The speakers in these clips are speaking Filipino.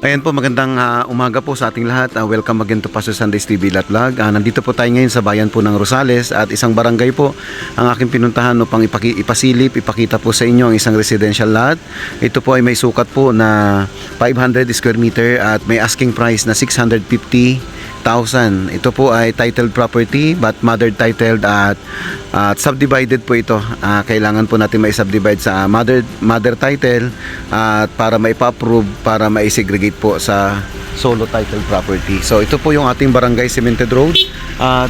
Ayan po, magandang umaga po sa ating lahat. Welcome again to Pastor Sunday's TV Vlog. Nandito po tayo ngayon sa bayan po ng Rosales at isang barangay po ang aking pinuntahan upang ipasilip, ipakita po sa inyo ang isang residential lot. Ito po ay may sukat po na 500 square meter at may asking price na 650,000. Ito po ay titled property but mother titled at subdivided po ito. Kailangan po natin may subdivide sa mother title at para maipa-approve, para mai-segregate po sa solo title property. So ito po yung ating barangay Cemented Road at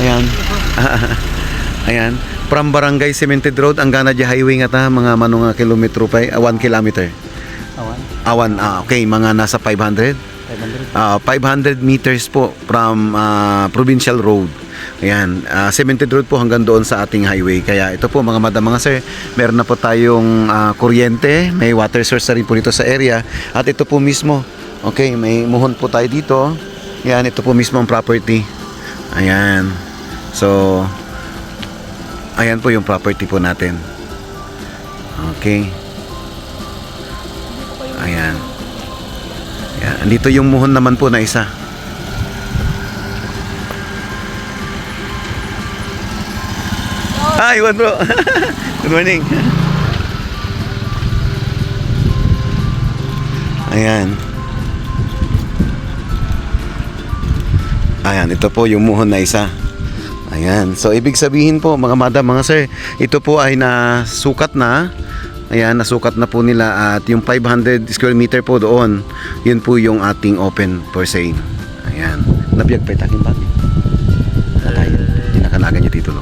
ayan. Ayan, from barangay Cemented Road ang Ganadia Highway nga ta mga manong kilometro pa 1 kilometer. Awan. Okay, mga nasa 500 meters po from Provincial Road. Ayan, Cemented Road po hanggang doon sa ating highway. Kaya ito po mga madam, mga sir, meron na po tayong kuryente, may water source na rin po dito sa area. At ito po mismo, okay, may muhon po tayo dito. Ayan, ito po mismo ang property. Ayan, so ayan po yung property po natin. Okay. Ayan. Ayan, andito yung muhon naman po na isa. Hi, Juan bro. Good morning. Ayan. Ayan, ito po yung muhon na isa. Ayan, so ibig sabihin po mga madam, mga sir, ito po ay nasukat na. Ayan, nasukat na po nila at yung 500 square meter po doon, yun po yung ating open for sale. Ayan, nabiyag pa itakin ba? Nakalagan niya titulo.